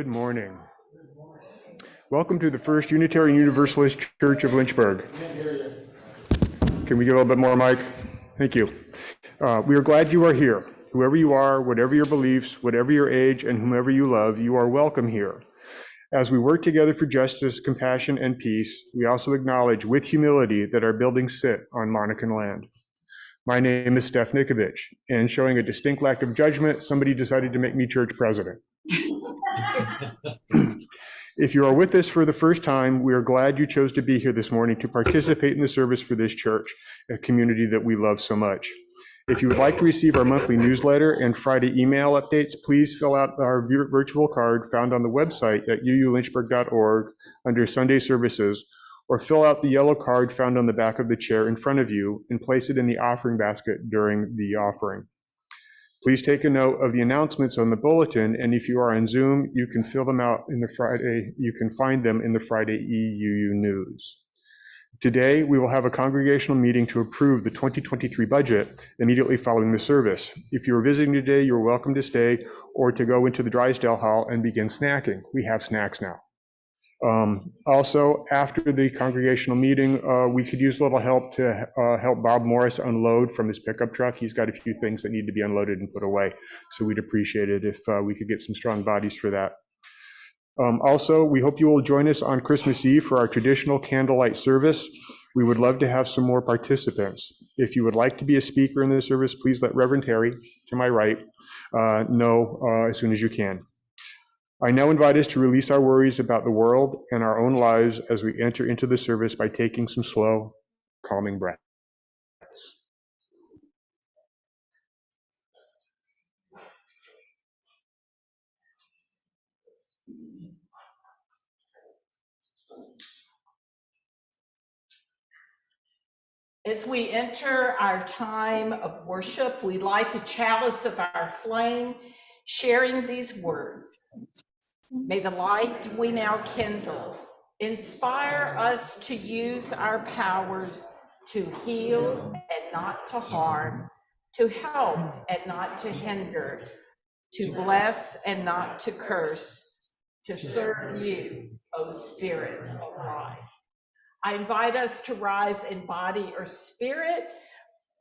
Good morning. Welcome to the First Unitarian Universalist Church of Lynchburg. Can we get a little bit more, Mike? Thank you. We are glad you are here. Whoever you are, whatever your beliefs, whatever your age, and whomever you love, you are welcome here. As we work together for justice, compassion, and peace, we also acknowledge with humility that our buildings sit on Monacan land. My name is Steph Nikovich, and showing a distinct lack of judgment, somebody decided to make me church president. If you are with us for the first time, we are glad you chose to be here this morning to participate in the service for this church, a community that we love so much. If you would like to receive our monthly newsletter and Friday email updates, please fill out our virtual card found on the website at uulynchburg.org under Sunday services, or fill out the yellow card found on the back of the chair in front of you and place it in the offering basket during the offering. Please take a note of the announcements on the bulletin, and if you are on Zoom, you can fill them out in the Friday. You can find them in the Friday EUU News. Today, we will have a congregational meeting to approve the 2023 budget immediately following the service. If you are visiting today, you're welcome to stay or to go into the Drysdale Hall and begin snacking. We have snacks now. Also, after the congregational meeting, we could use a little help to help Bob Morris unload from his pickup truck. He's got a few things that need to be unloaded and put away, so we'd appreciate it if we could get some strong bodies for that. Also, we hope you will join us on Christmas Eve for our traditional candlelight service. We would love to have some more participants. If you would like to be a speaker in the service, please let Reverend Terry, to my right, know as soon as you can. I now invite us to release our worries about the world and our own lives as we enter into the service by taking some slow, calming breaths. As we enter our time of worship, we light the chalice of our flame, sharing these words. May the light we now kindle inspire us to use our powers to heal and not to harm, to help and not to hinder, to bless and not to curse, to serve you, O Spirit of God. I invite us to rise in body or spirit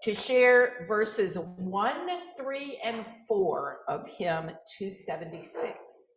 to share verses 1, 3, and 4 of hymn 276.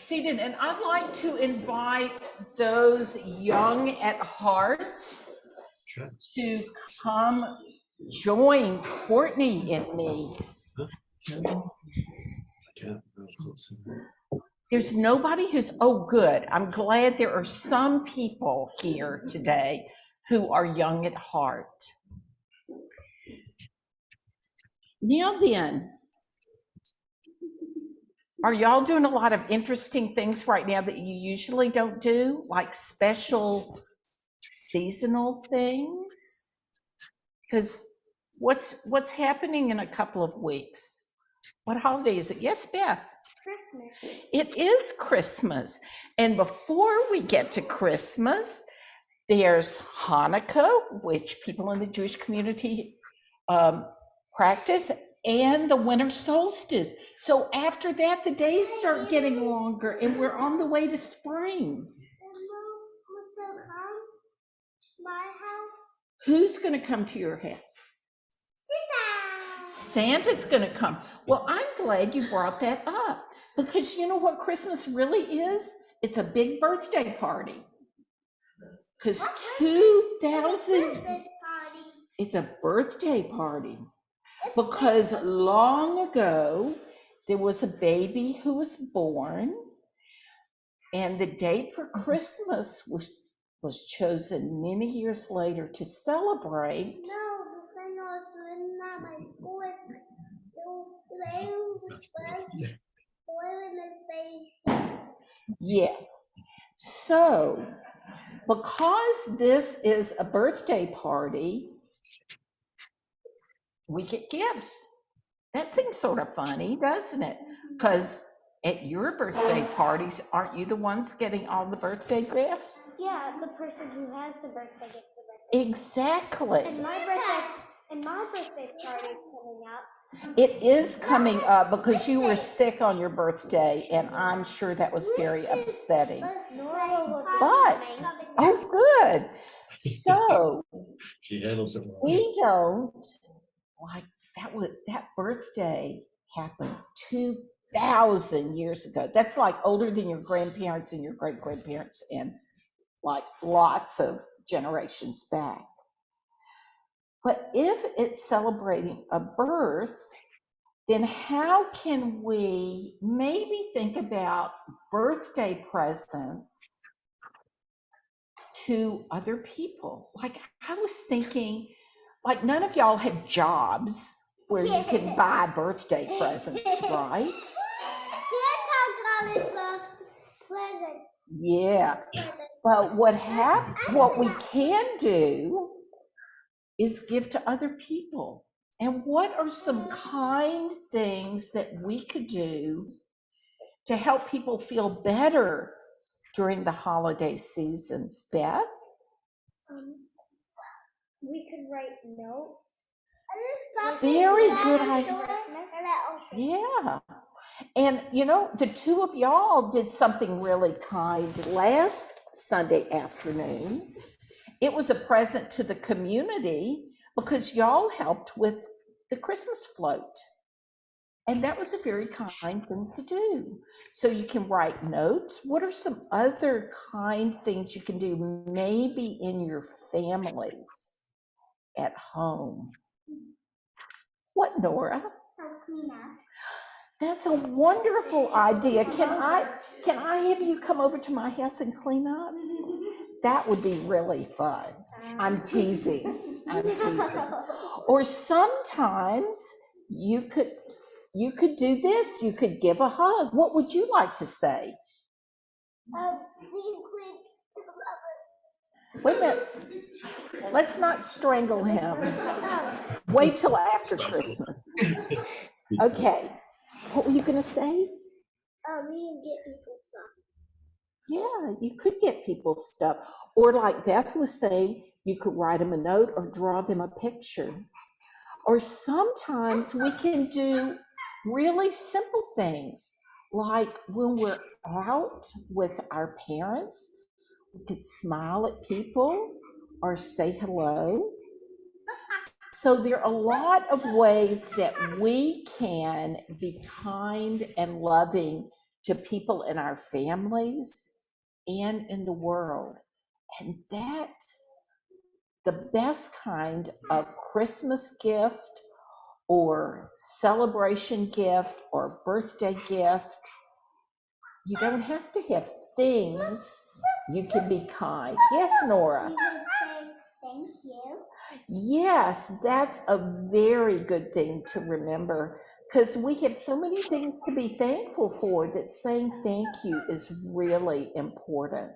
seated, and I'd like to invite those young at heart to come join Courtney and me. There's nobody who's, oh, good. I'm glad there are some people here today who are young at heart. Now then, are y'all doing a lot of interesting things right now that you usually don't do, like special seasonal things? Because what's happening in a couple of weeks? What holiday is it? Yes, Beth? Christmas. It is Christmas. And before we get to Christmas, there's Hanukkah, which people in the Jewish community practice, and the winter solstice. So after that, the days start getting longer and we're on the way to spring. My house. Who's going to come to your house? Santa's going to come. Well, I'm glad you brought that up, because you know what Christmas really is? It's a big birthday party. Because 2000, it's a birthday party. Because long ago, there was a baby who was born, and the date for Christmas was chosen many years later to celebrate. No, because I was not my school. Yes. So, because this is a birthday party, we get gifts. That seems sort of funny, doesn't it? Because at your birthday parties, aren't you the ones getting all the birthday gifts? Yeah, the person who has the birthday gets the birthday. Exactly. And my birthday party is coming up. It is coming up because you were sick on your birthday, and I'm sure that was very upsetting. But, oh, good. So She handles it well. we don't, like, that birthday happened 2,000 years ago. That's like older than your grandparents and your great grandparents, and like lots of generations back. But if it's celebrating a birth, then how can we maybe think about birthday presents to other people? Like, I was thinking, like, none of y'all have jobs where you can buy birthday presents, right? Santa got his birthday presents. Yeah. But what we can do is give to other people. And what are some kind things that we could do to help people feel better during the holiday seasons, Beth? We could write notes. Very good idea. Yeah. And you know, the two of y'all did something really kind last Sunday afternoon. It was a present to the community because y'all helped with the Christmas float. And that was a very kind thing to do. So you can write notes. What are some other kind things you can do, maybe in your families at home? What, Nora? That's a wonderful idea. Can I have you come over to my house and clean up? That would be really fun. I'm teasing. Or sometimes you could do this. You could give a hug. What would you like to say? Wait a minute. Let's not strangle him. Wait till after Christmas. Okay. What were you going to say? We can get people stuff. Yeah, you could get people stuff. Or like Beth was saying, you could write them a note or draw them a picture. Or sometimes we can do really simple things, like when we're out with our parents, we could smile at people or say hello. So there are a lot of ways that we can be kind and loving to people in our families and in the world. And that's the best kind of Christmas gift or celebration gift or birthday gift. You don't have to have things. You can be kind. Yes, Nora. You can say thank you. Yes, that's a very good thing to remember because we have so many things to be thankful for that saying thank you is really important.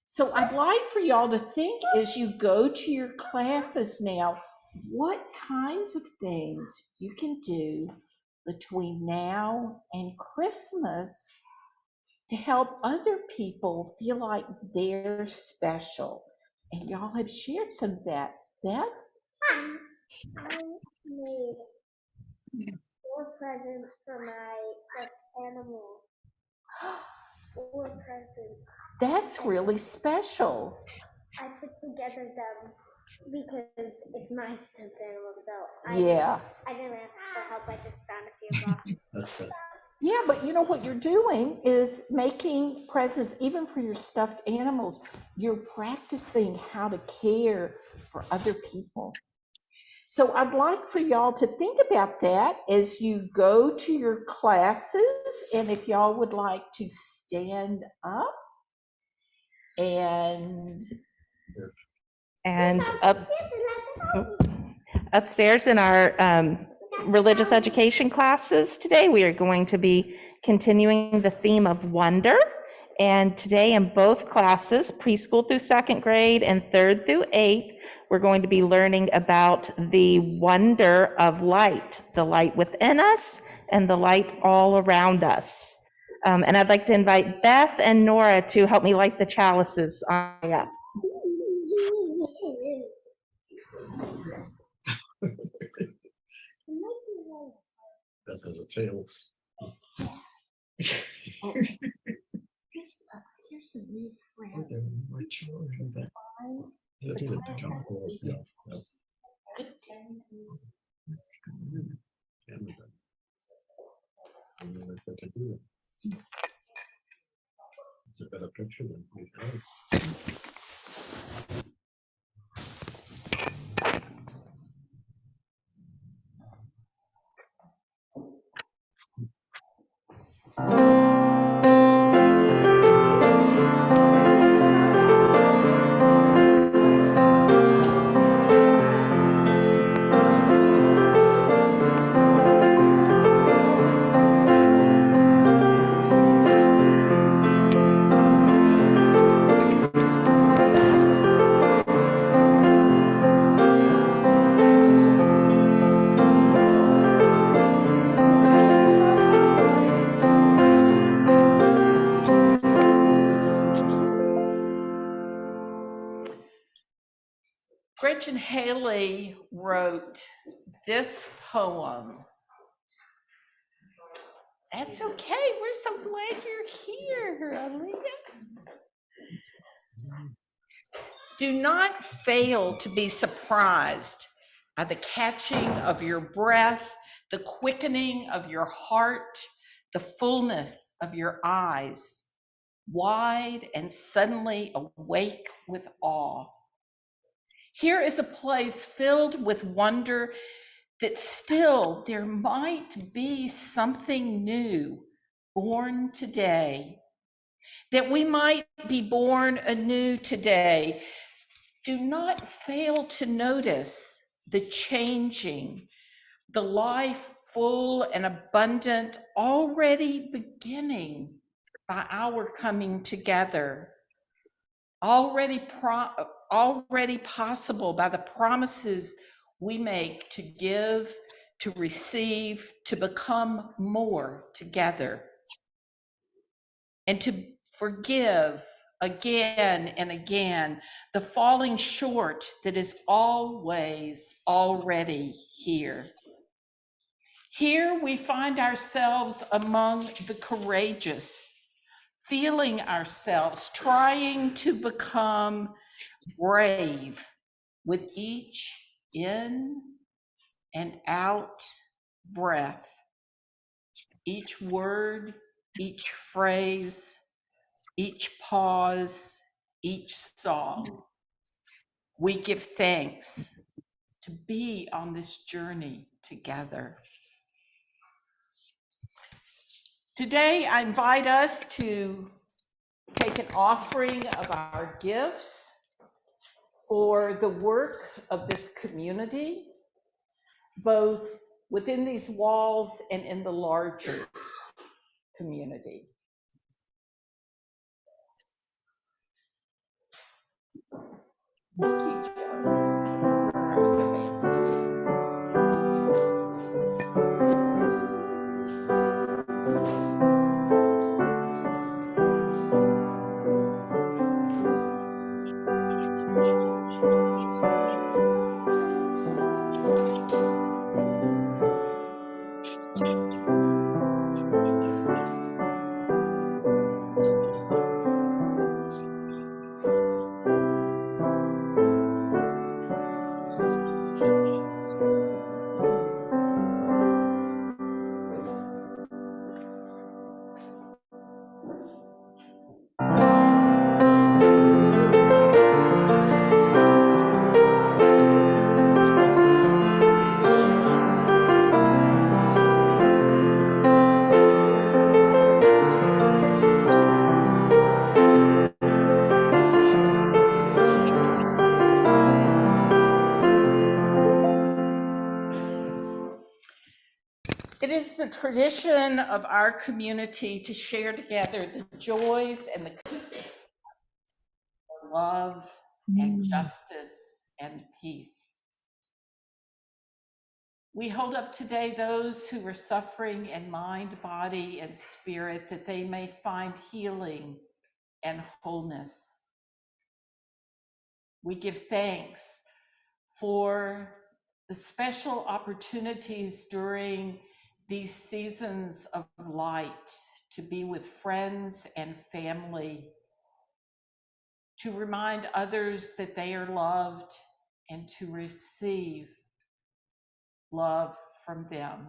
So I'd like for y'all to think as you go to your classes now, what kinds of things you can do between now and Christmas to help other people feel like they're special. And y'all have shared some of that. Beth? I made 4 presents for my stuffed animal. 4 presents. That's really special. I put together them because it's my stuffed animal, so Yeah. I didn't ask for help. I just found a few blocks. That's good. Yeah, but you know what you're doing is making presents, even for your stuffed animals. You're practicing how to care for other people. So I'd like for y'all to think about that as you go to your classes. And if y'all would like to stand up and upstairs in our religious education classes today, we are going to be continuing the theme of wonder. And today in both classes, preschool through 2nd grade and 3rd through 8th, we're going to be learning about the wonder of light, the light within us and the light all around us. And I'd like to invite Beth and Nora to help me light the chalices on the way up. Beth has a tail. here's some new friends. My children, but I think the John Paul, yeah, yeah. Camera done. I don't know if I can do it. It's a better picture than we had. Gretchen Haley wrote this poem. That's okay. We're so glad you're here, Aaliyah. Do not fail to be surprised by the catching of your breath, the quickening of your heart, the fullness of your eyes, wide and suddenly awake with awe. Here is a place filled with wonder that still there might be something new born today, that we might be born anew today. Do not fail to notice the changing, the life full and abundant already beginning by our coming together, already possible by the promises we make to give, to receive, to become more together, and to forgive again and again the falling short that is always already here. Here we find ourselves among the courageous, feeling ourselves trying to become brave with each in and out breath. each word, each phrase, each pause, each song. We give thanks to be on this journey together. Today, I invite us to take an offering of our gifts for the work of this community, both within these walls and in the larger community. Thank you, Joe. Where are the baskets? It is the tradition of our community to share together the joys and the love and justice and peace. We hold up today those who are suffering in mind, body, and spirit, that they may find healing and wholeness. We give thanks for the special opportunities during these seasons of light to be with friends and family, to remind others that they are loved and to receive love from them.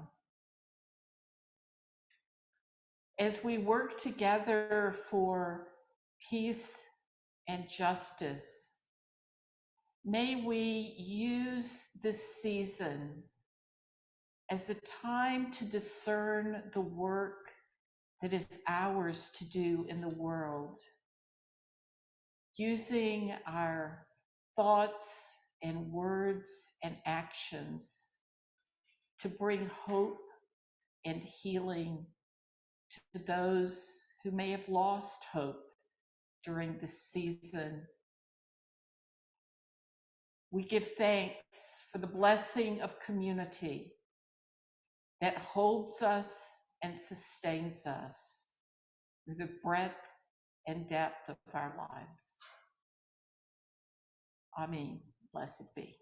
As we work together for peace and justice, may we use this season as a time to discern the work that is ours to do in the world, using our thoughts and words and actions to bring hope and healing to those who may have lost hope during this season. We give thanks for the blessing of community that holds us and sustains us through the breadth and depth of our lives. Amen. Blessed be.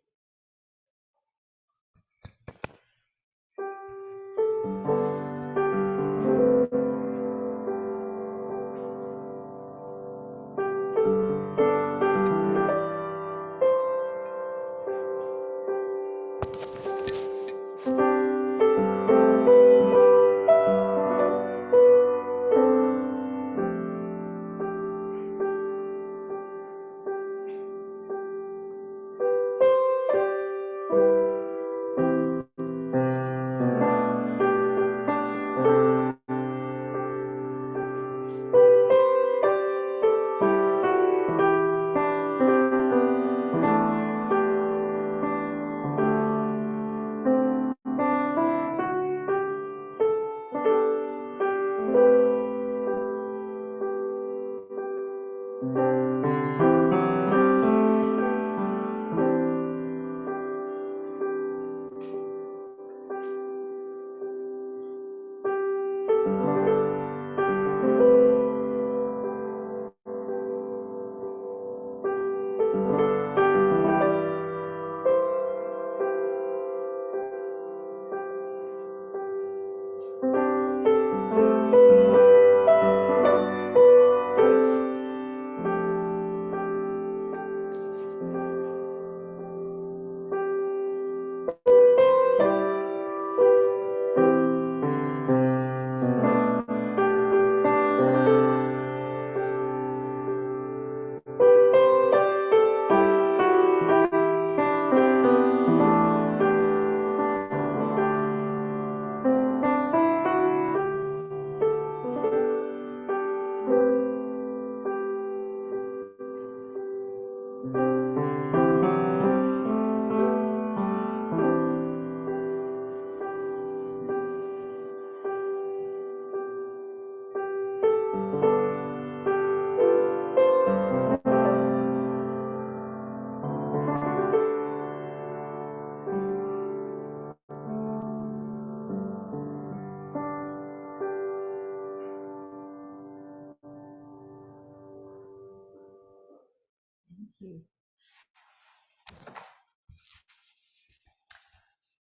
you.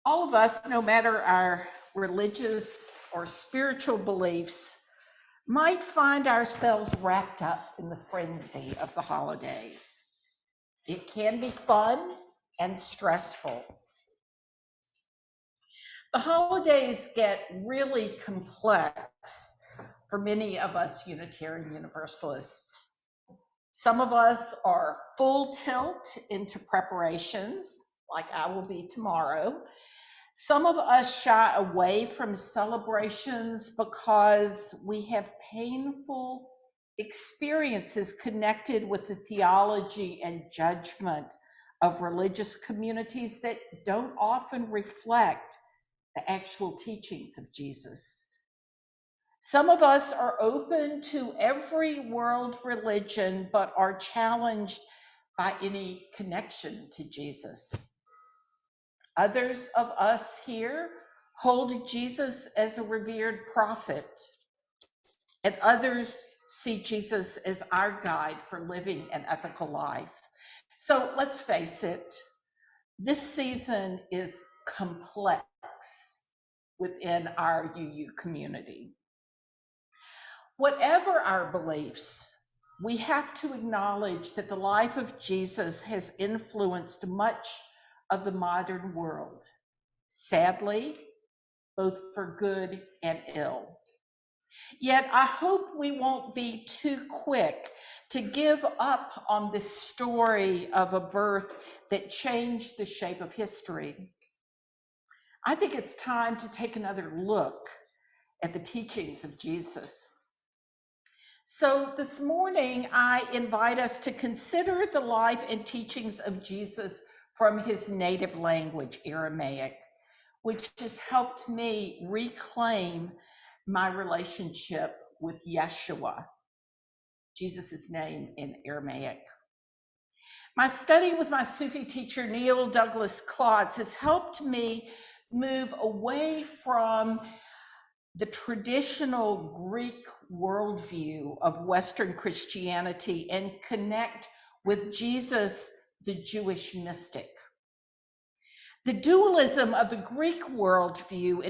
All of us, no matter our religious or spiritual beliefs, might find ourselves wrapped up in the frenzy of the holidays. It can be fun and stressful. The holidays get really complex for many of us Unitarian Universalists. Some of us are full tilt into preparations, like I will be tomorrow. Some of us shy away from celebrations because we have painful experiences connected with the theology and judgment of religious communities that don't often reflect the actual teachings of Jesus. Some of us are open to every world religion, but are challenged by any connection to Jesus. Others of us here hold Jesus as a revered prophet, and others see Jesus as our guide for living an ethical life. So let's face it, this season is complex within our UU community. Whatever our beliefs, we have to acknowledge that the life of Jesus has influenced much of the modern world, sadly, both for good and ill. Yet I hope we won't be too quick to give up on this story of a birth that changed the shape of history. I think it's time to take another look at the teachings of Jesus. So this morning, I invite us to consider the life and teachings of Jesus from his native language, Aramaic, which has helped me reclaim my relationship with Yeshua, Jesus' name in Aramaic. My study with my Sufi teacher, Neil Douglas Klotz, has helped me move away from the traditional Greek worldview of Western Christianity and connect with Jesus, the Jewish mystic. The dualism of the Greek worldview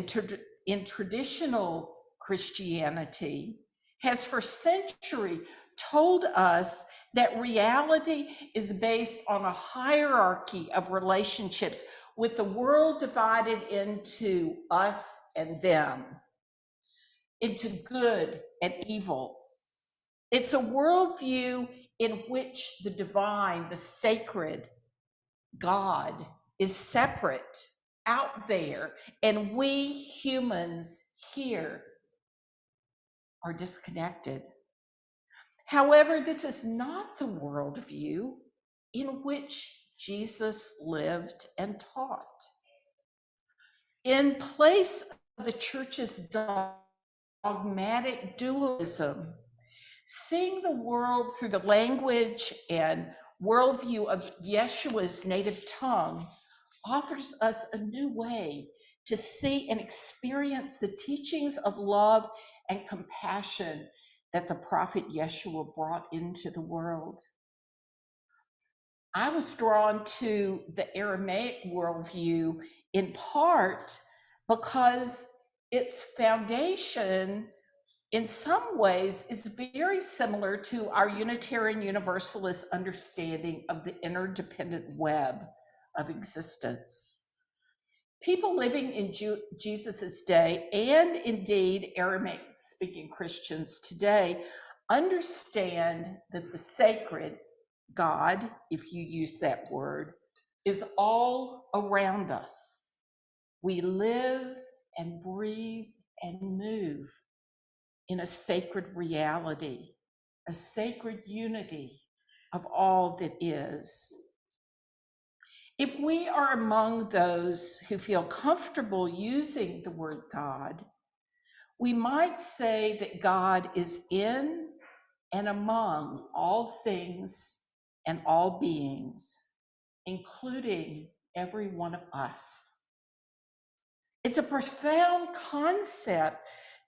in traditional Christianity has for centuries told us that reality is based on a hierarchy of relationships, with the world divided into us and them, into good and evil. It's a worldview in which the divine, the sacred, God is separate out there, and we humans here are disconnected. However, this is not the worldview in which Jesus lived and taught. In place of the church's dogmatic dualism, seeing the world through the language and worldview of Yeshua's native tongue offers us a new way to see and experience the teachings of love and compassion that the prophet Yeshua brought into the world. I was drawn to the Aramaic worldview in part because its foundation in some ways is very similar to our Unitarian Universalist understanding of the interdependent web of existence. People living in Jesus's day, and indeed Aramaic-speaking Christians today, understand that the sacred, God, if you use that word, is all around us. We live and breathe and move in a sacred reality, a sacred unity of all that is. If we are among those who feel comfortable using the word God, we might say that God is in and among all things and all beings, including every one of us. It's a profound concept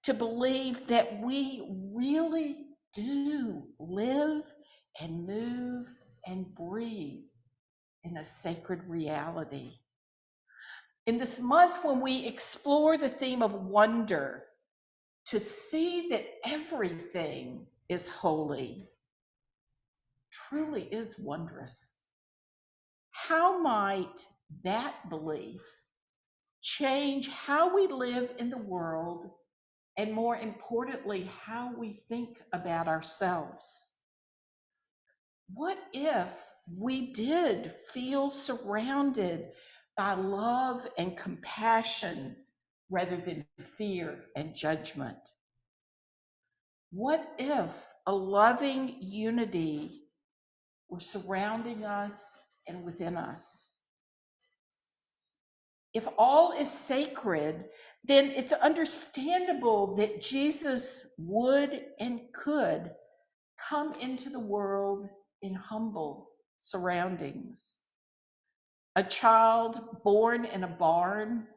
to believe that we really do live and move and breathe in a sacred reality. In this month, when we explore the theme of wonder, to see that everything is holy truly is wondrous. How might that belief change how we live in the world, and more importantly, how we think about ourselves? What if we did feel surrounded by love and compassion rather than fear and judgment? What if a loving unity were surrounding us and within us? If all is sacred, then it's understandable that Jesus would and could come into the world in humble surroundings. A child born in a barn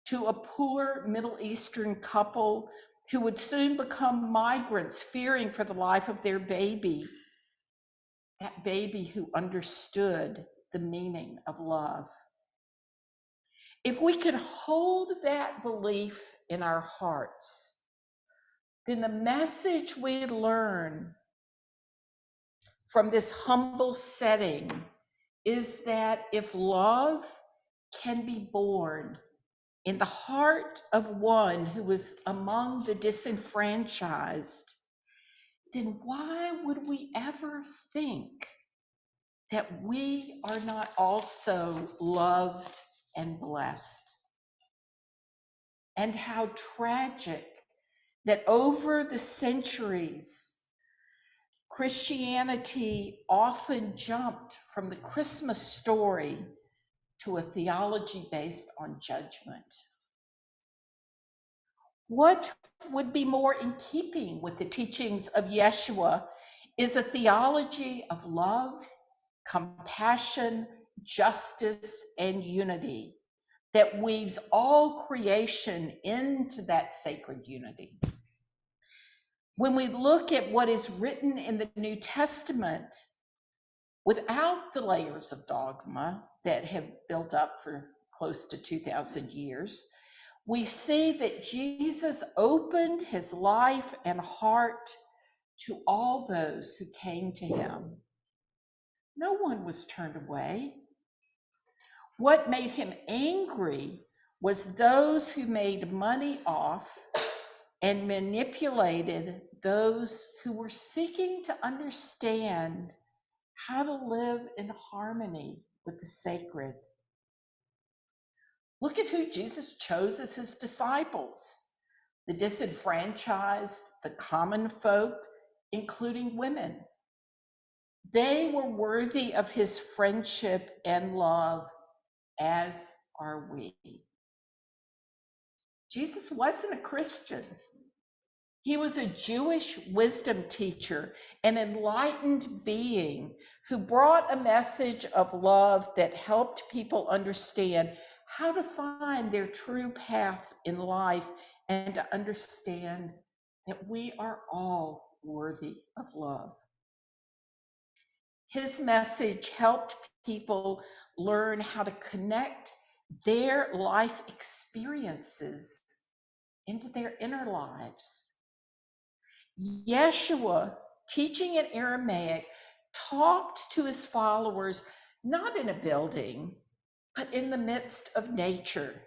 to a poor Middle Eastern couple who would soon become migrants, fearing for the life of their baby. That baby who understood the meaning of love. If we could hold that belief in our hearts, then the message we learn from this humble setting is that if love can be born in the heart of one who was among the disenfranchised, then why would we ever think that we are not also loved and blessed? And how tragic that over the centuries, Christianity often jumped from the Christmas story to a theology based on judgment. What would be more in keeping with the teachings of Yeshua is a theology of love, compassion, justice, and unity that weaves all creation into that sacred unity. When we look at what is written in the New Testament, without the layers of dogma that have built up for close to 2,000 years, we see that Jesus opened his life and heart to all those who came to him. No one was turned away. What made him angry was those who made money off and manipulated those who were seeking to understand how to live in harmony with the sacred. Look at who Jesus chose as his disciples: the disenfranchised, the common folk, including women. They were worthy of his friendship and love, as are we. Jesus wasn't a Christian. He was a Jewish wisdom teacher, an enlightened being who brought a message of love that helped people understand how to find their true path in life and to understand that we are all worthy of love. His message helped people learn how to connect their life experiences into their inner lives. Yeshua, teaching in Aramaic, talked to his followers not in a building, but in the midst of nature,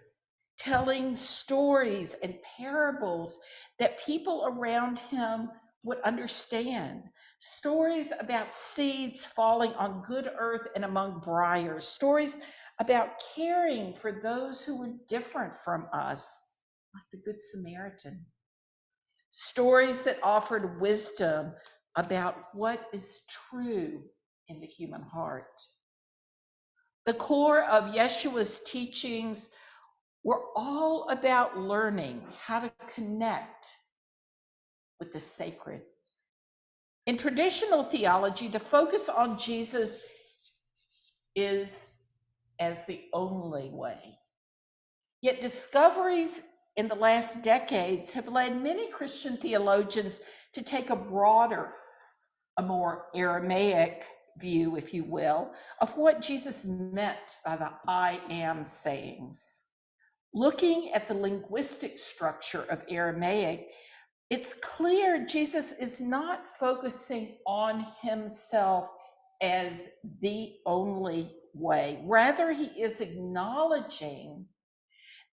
telling stories and parables that people around him would understand. Stories about seeds falling on good earth and among briars, stories about caring for those who were different from us, like the Good Samaritan. Stories that offered wisdom about what is true in the human heart. The core of Yeshua's teachings were all about learning how to connect with the sacred. In traditional theology, the focus on Jesus is as the only way. Yet discoveries in the last decades have led many Christian theologians to take a broader, a more Aramaic view, if you will, of what Jesus meant by the I am sayings. Looking at the linguistic structure of Aramaic, it's clear Jesus is not focusing on himself as the only way. Rather, he is acknowledging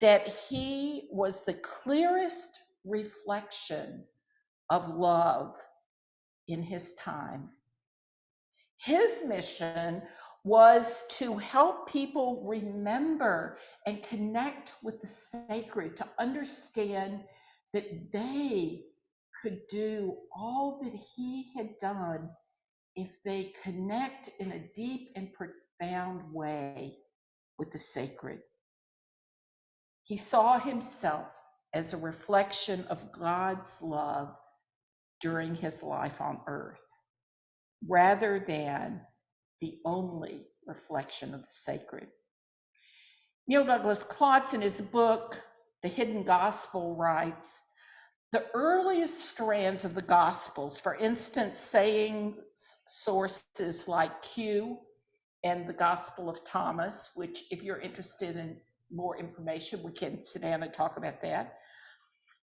that he was the clearest reflection of love in his time. His mission was to help people remember and connect with the sacred, to understand that they could do all that he had done if they connect in a deep and profound way with the sacred. He saw himself as a reflection of God's love during his life on earth, rather than the only reflection of the sacred. Neil Douglas Klotz, in his book, The Hidden Gospel, writes, the earliest strands of the Gospels, for instance, saying sources like Q and the Gospel of Thomas, which if you're interested in more information, we can sit down and talk about that.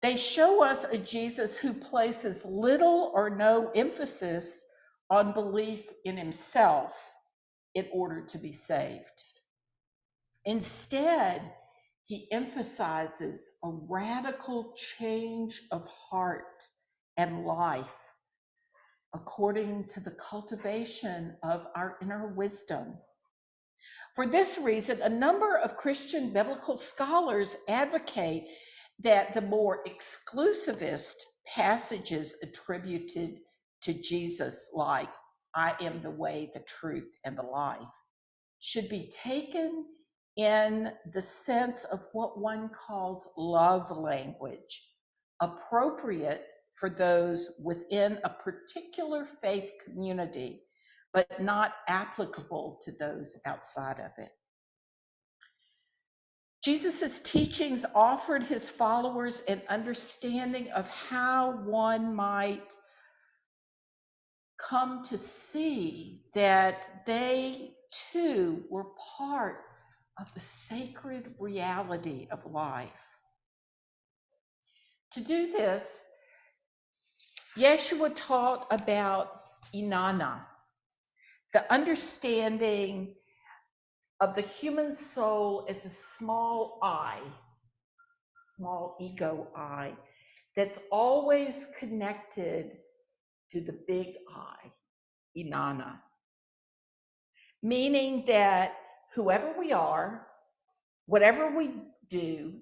They show us a Jesus who places little or no emphasis on belief in himself in order to be saved. Instead, he emphasizes a radical change of heart and life according to the cultivation of our inner wisdom. For this reason, a number of Christian biblical scholars advocate that the more exclusivist passages attributed to Jesus, like I am the way, the truth, and the life, should be taken in the sense of what one calls love language, appropriate for those within a particular faith community, but not applicable to those outside of it. Jesus' teachings offered his followers an understanding of how one might come to see that they too were part of the sacred reality of life. To do this, Yeshua taught about Inanna, the understanding of the human soul as a small I, small ego I, that's always connected to the big I, Inanna. Meaning that whoever we are, whatever we do,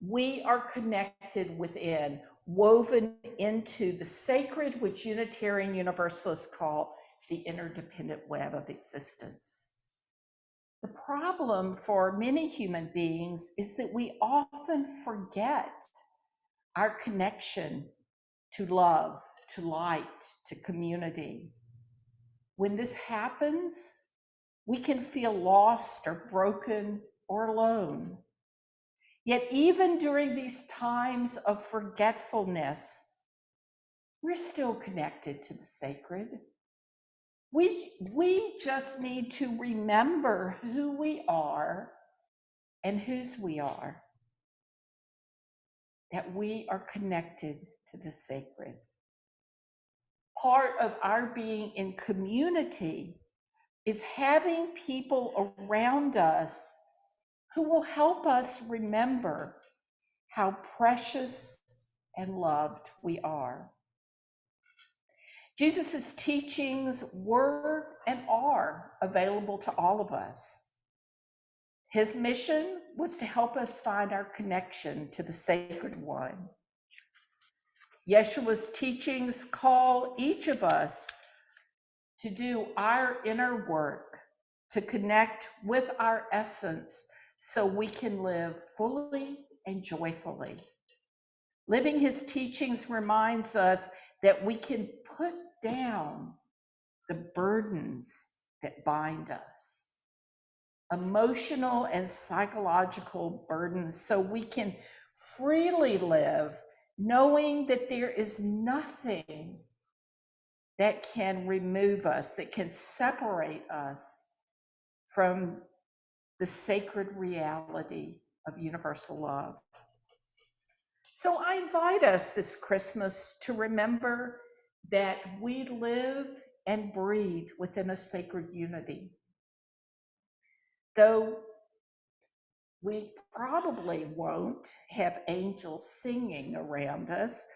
we are connected within, woven into the sacred, which Unitarian Universalists call the interdependent web of existence. The problem for many human beings is that we often forget our connection to love, to light, to community. When this happens, we can feel lost or broken or alone. Yet even during these times of forgetfulness, we're still connected to the sacred. We just need to remember who we are and whose we are, that we are connected to the sacred. Part of our being in community is having people around us who will help us remember how precious and loved we are. Jesus' teachings were and are available to all of us. His mission was to help us find our connection to the Sacred One. Yeshua's teachings call each of us to do our inner work, to connect with our essence so we can live fully and joyfully. Living his teachings reminds us that we can put down the burdens that bind us, emotional and psychological burdens, so we can freely live knowing that there is nothing that can remove us, that can separate us from the sacred reality of universal love. So I invite us this Christmas to remember that we live and breathe within a sacred unity. Though we probably won't have angels singing around us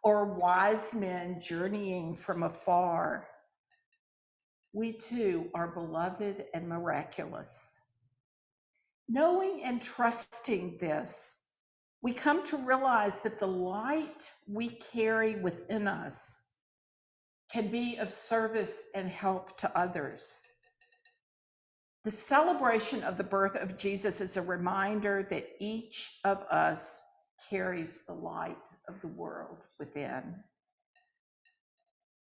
or wise men journeying from afar, we too are beloved and miraculous. Knowing and trusting this, we come to realize that the light we carry within us can be of service and help to others. The celebration of the birth of Jesus is a reminder that each of us carries the light of the world within.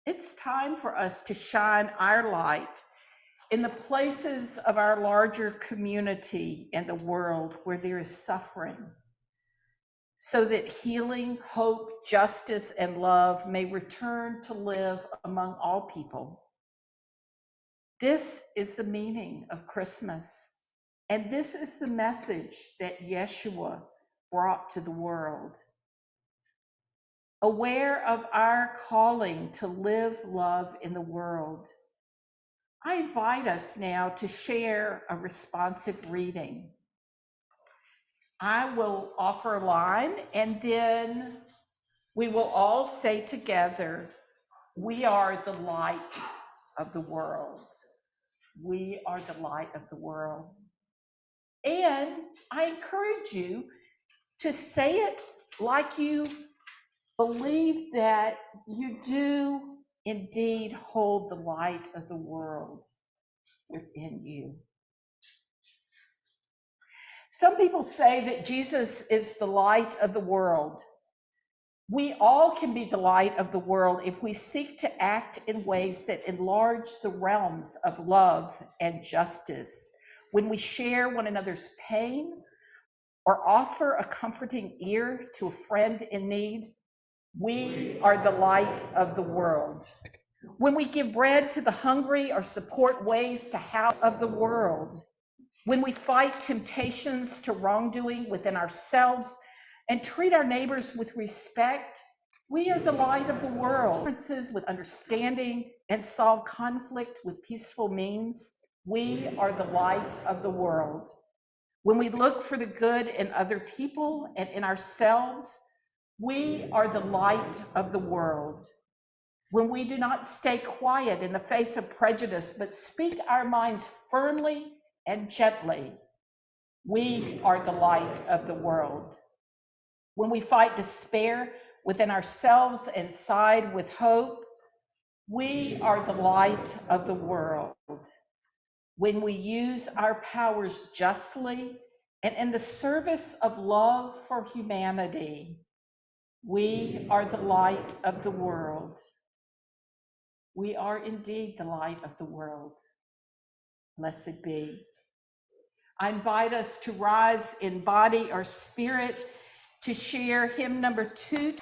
It's time for us to shine our light in the places of our larger community and the world where there is suffering, so that healing, hope, justice, and love may return to live among all people. This is the meaning of Christmas, and this is the message that Yeshua brought to the world. Aware of our calling to live love in the world, I invite us now to share a responsive reading. I will offer a line, and then we will all say together, "We are the light of the world. We are the light of the world." And I encourage you to say it like you believe that you do indeed hold the light of the world within you. Some people say that Jesus is the light of the world. We all can be the light of the world if we seek to act in ways that enlarge the realms of love and justice. When we share one another's pain or offer a comforting ear to a friend in need, we are the light of the world. When we give bread to the hungry or support ways to help of the world, when we fight temptations to wrongdoing within ourselves and treat our neighbors with respect, we are the light of the world. Differences with understanding and solve conflict with peaceful means, we are the light of the world. When we look for the good in other people and in ourselves, we are the light of the world. When we do not stay quiet in the face of prejudice, but speak our minds firmly and gently, we are the light of the world. When we fight despair within ourselves and side with hope, we are the light of the world. When we use our powers justly and in the service of love for humanity, we are the light of the world. We are indeed the light of the world. Blessed be. I invite us to rise in body or spirit to share hymn number 2.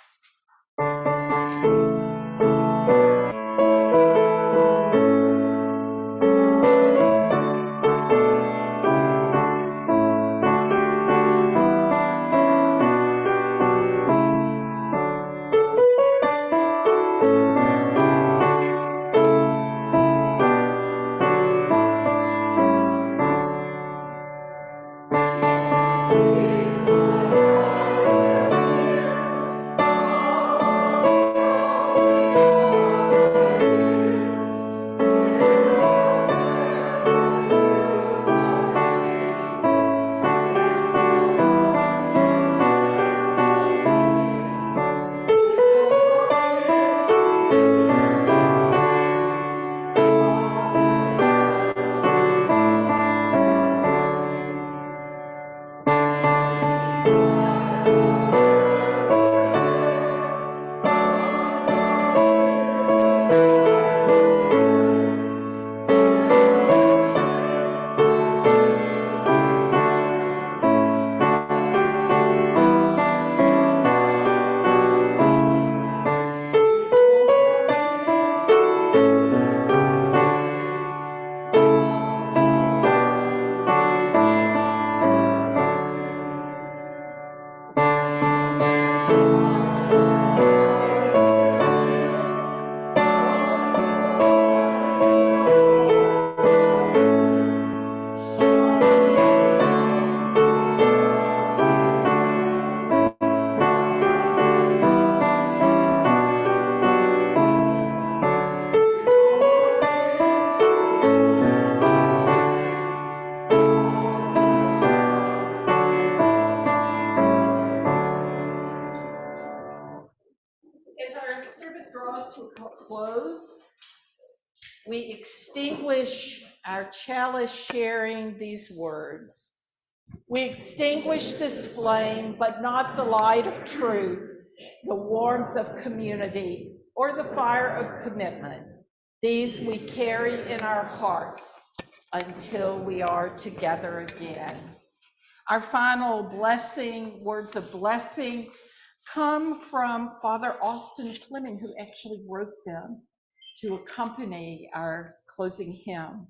we extinguish our chalice sharing these words. We extinguish this flame, but not the light of truth, the warmth of community, or the fire of commitment. These we carry in our hearts until we are together again. Our final blessing, words of blessing, come from Father Austin Fleming, who actually wrote them to accompany our closing hymn.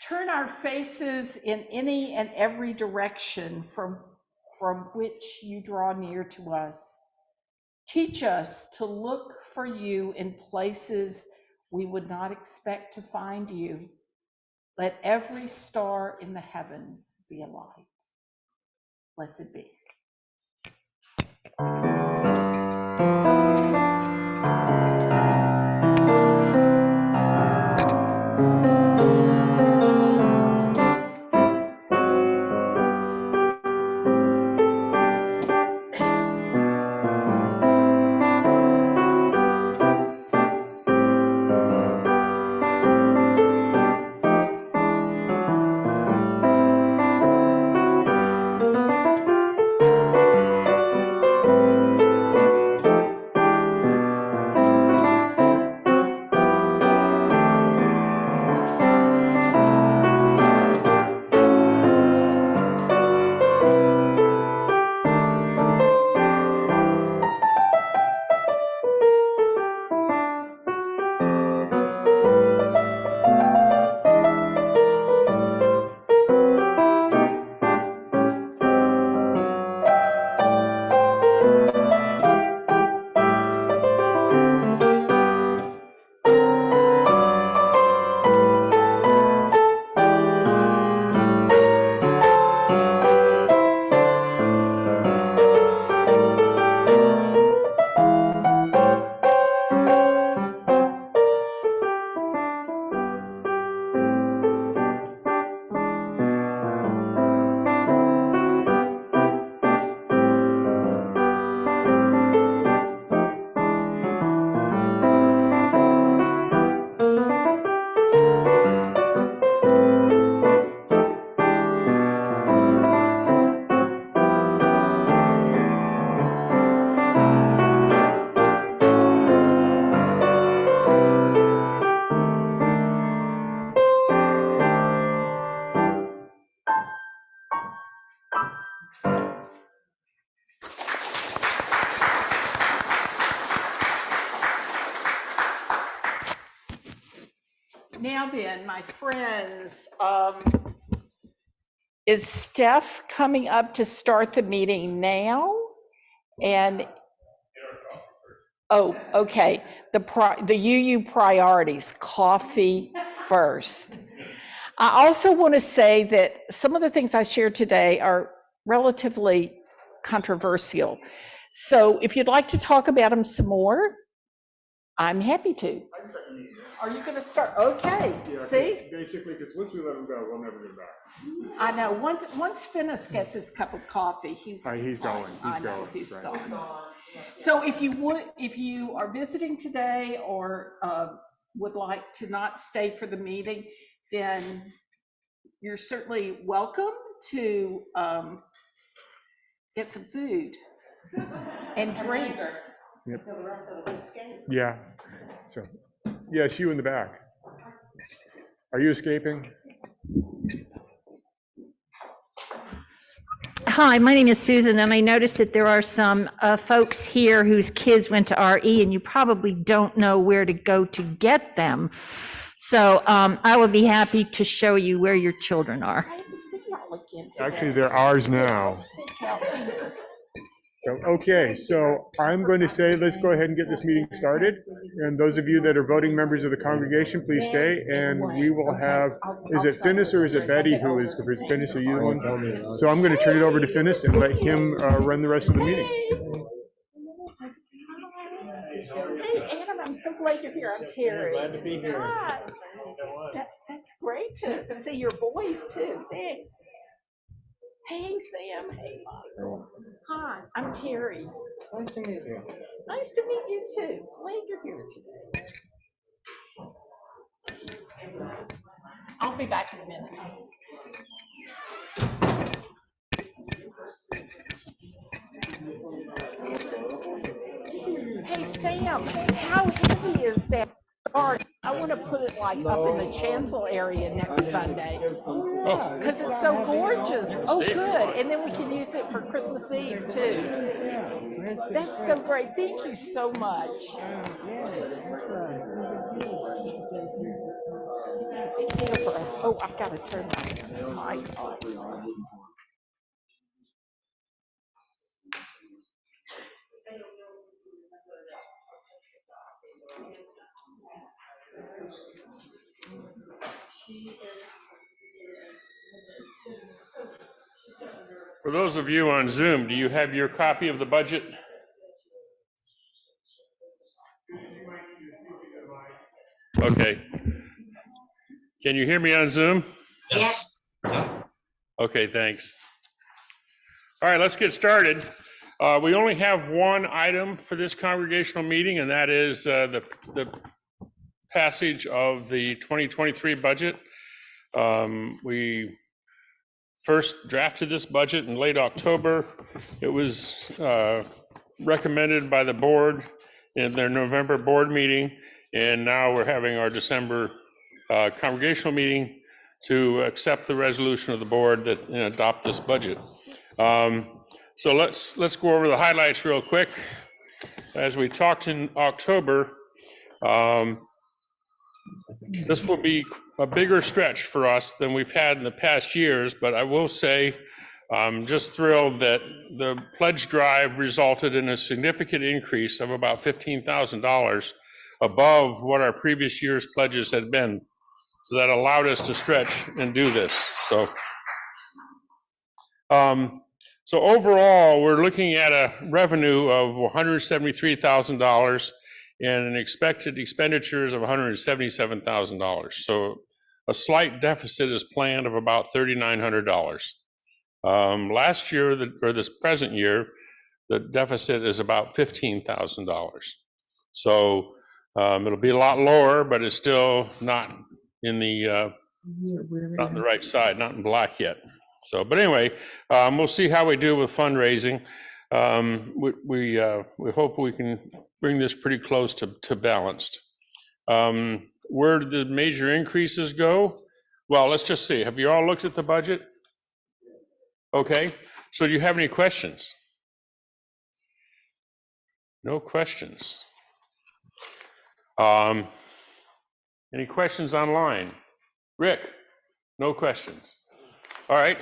Turn our faces in any and every direction from which you draw near to us. Teach us to look for you in places we would not expect to find you. Let every star in the heavens be a light. Blessed be. Now then, my friends, is Steph coming up to start the meeting now? And, oh, okay, the UU priorities, coffee first. I also want to say that some of the things I shared today are relatively controversial. So if you'd like to talk about them some more, I'm happy to. Are you going to start? Okay, see? Basically, because once we let him go, we'll never go back. I know, once Finnis gets his cup of coffee, he's going, he's I know, going, he's right. gone. So if you are visiting today or would like to not stay for the meeting, then you're certainly welcome to get some food and drink. Yep. Yeah. So, yes, you in the back. Are you escaping? Hi, my name is Susan, and I noticed that there are some folks here whose kids went to RE, and you probably don't know where to go to get them. So I would be happy to show you where your children are. I have to see y'all again today. Actually, they're ours now. So, okay, so I'm going to say, let's go ahead and get this meeting started. And those of you that are voting members of the congregation, please stay. And we will have, is it Finnis or is it Betty who is, Finnis, are you the one? So I'm going to turn it over to Finnis and let him run the rest of the meeting. Hey, Adam, I'm so glad you're here. I'm Terry. Glad to be here. Hi. That's great to see your boys too. Thanks. Hey, Sam. Hey, Mom. Hi, I'm Terry. Nice to meet you. Nice to meet you too. Glad you're here today. be back in a minute. Hey, Sam, how heavy is that art? I want to put it like up in the chancel area next Sunday. Because it's so gorgeous. Oh, good. And then we can use it for Christmas Eve too. That's so great. Thank you so much. It's a big deal for us. Oh, I've got to turn my mic off. For those of you on Zoom, do you have your copy of the budget? Okay. Can you hear me on Zoom? Yes. Okay, thanks. All right, let's get started. We only have one item for this congregational meeting, and that is the passage of the 2023 budget. We first drafted this budget in late October. It was recommended by the board in their November board meeting, and now we're having our December congregational meeting to accept the resolution of the board that adopt this budget. So let's go over the highlights real quick. As we talked in October, this will be a bigger stretch for us than we've had in the past years, but I will say I'm just thrilled that the pledge drive resulted in a significant increase of about $15,000 above what our previous year's pledges had been. So that allowed us to stretch and do this. So overall, we're looking at a revenue of $173,000 and an expected expenditures of $177,000. So a slight deficit is planned of about $3,900. Last year, or this present year, the deficit is about $15,000. So it'll be a lot lower, but it's still not in the right side, not in black yet. So, but anyway, we'll see how we do with fundraising. We hope we can bring this pretty close to balanced. Where did the major increases go? Well, let's just see. Have you all looked at the budget? Okay. So do you have any questions? No questions. Any questions online? Rick? No questions. All right.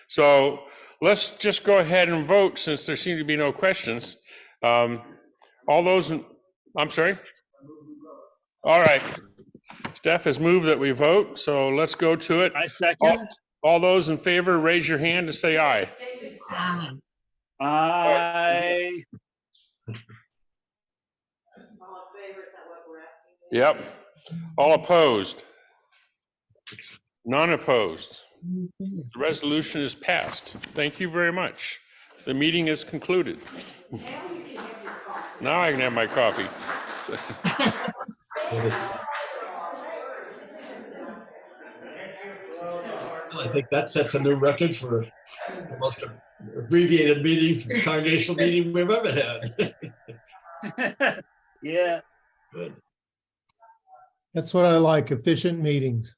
So let's just go ahead and vote since there seem to be no questions. All those, I'm sorry? All right. Steph has moved that we vote, so let's go to it. I second. All those in favor, raise your hand to say aye. I. Yep. All opposed? None opposed. The resolution is passed. Thank you very much. The meeting is concluded. Now I can have my coffee. I think that sets a new record for the most abbreviated meeting, congregational meeting we've ever had. Yeah. Good. That's what I like, efficient meetings.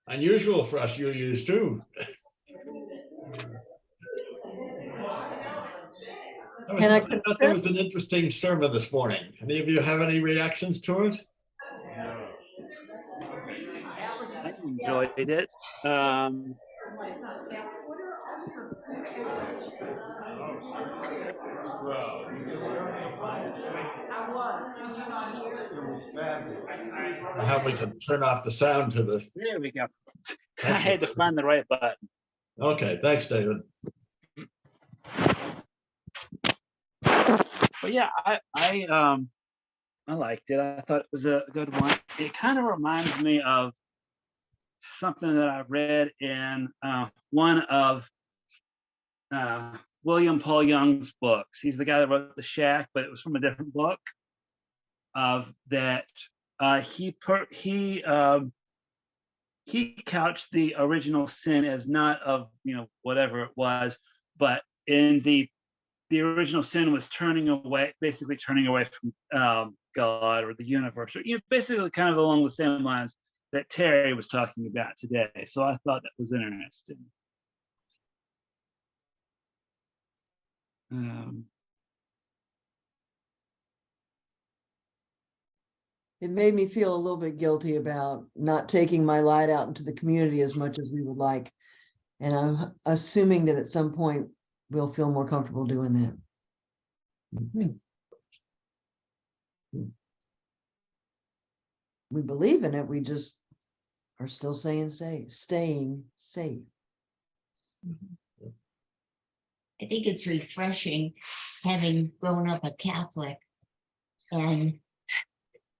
Unusual for us unions too. I thought that was an interesting sermon this morning. Any of you have any reactions to it? I enjoyed it. How we can turn off the sound to the. There we go. I had to find the right button. Okay, thanks, David. But yeah, I liked it. I thought it was a good one. It kind of reminds me of something that I read in one of William Paul Young's books. He's the guy that wrote The Shack, but it was from a different book. Of that, he couched the original sin as not of, whatever it was, but in the original sin was basically turning away from God or the universe, or basically kind of along the same lines that Terry was talking about today. So I thought that was interesting. It made me feel a little bit guilty about not taking my light out into the community as much as we would like. And I'm assuming that at some point we'll feel more comfortable doing that. We believe in it, we just are still staying safe. I think it's refreshing having grown up a Catholic and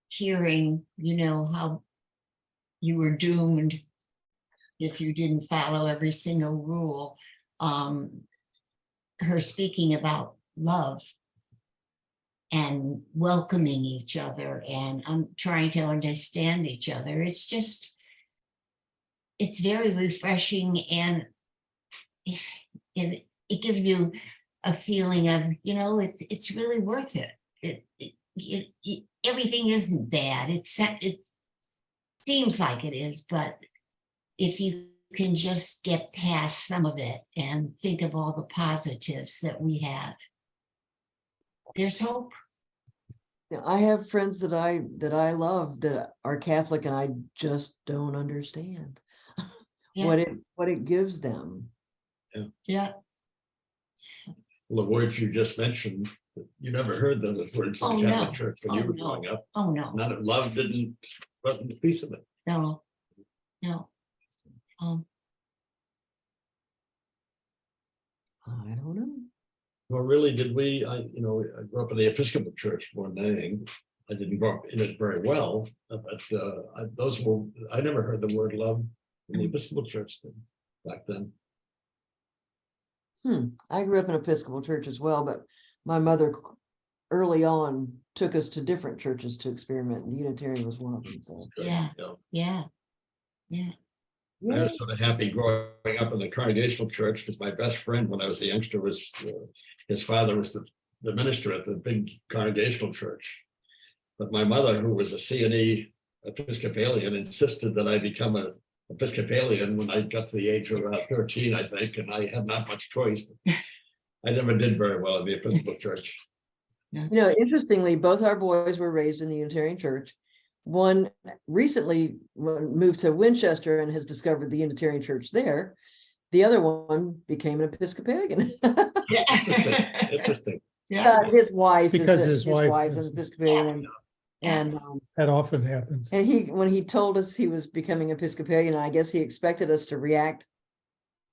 hearing, how you were doomed if you didn't follow every single rule. Her speaking about love and welcoming each other and trying to understand each other. It's very refreshing, and it gives you a feeling of, it's really worth it. Everything isn't bad. It seems like it is, but if you can just get past some of it and think of all the positives that we have, there's hope. I have friends that I love that are Catholic, and I just don't understand what it gives them. Yeah. Well, the words you just mentioned, you never heard those words in the Catholic Church when you were growing up. Oh, no. None of love wasn't a piece of it. No. I don't know. Well, really, did we? I grew up in the Episcopal Church more than anything. I didn't grow up in it very well, but I never heard the word love in the Episcopal Church back then. I grew up in an Episcopal church as well, but my mother early on took us to different churches to experiment, and Unitarian was one of them. So Yeah. I was sort of happy growing up in the Congregational Church because my best friend when I was a youngster was his father was the minister at the big Congregational Church. But my mother, who was a C&E Episcopalian, insisted that I become an Episcopalian when I got to the age of 13, I think, and I had not much choice. But I never did very well in the Episcopal Church. Interestingly, both our boys were raised in the Unitarian Church. One recently moved to Winchester and has discovered the Unitarian Church there. The other one became an Episcopalian. Interesting. His wife, Because his wife wife's an is- Episcopalian, and That often happens. and when he told us he was becoming Episcopalian, I guess he expected us to react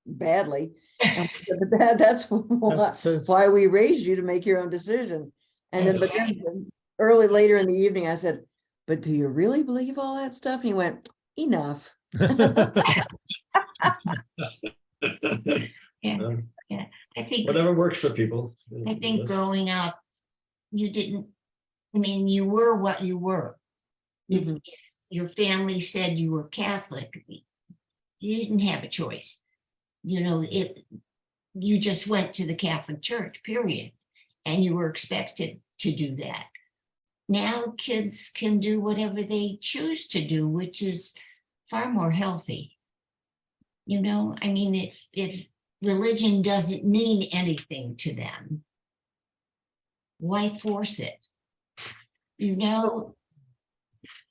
badly. And we said, "Dad, that's why we raised you, to make your own decision." And then, but then later in the evening, I said, "But do you really believe all that stuff?" And he went, "Enough." Yeah. I think Whatever works for people. growing up, you were what you were. If your family said you were Catholic, you didn't have a choice. You just went to the Catholic Church, period. And you were expected to do that. Now kids can do whatever they choose to do, which is far more healthy. If religion doesn't mean anything to them, why force it? When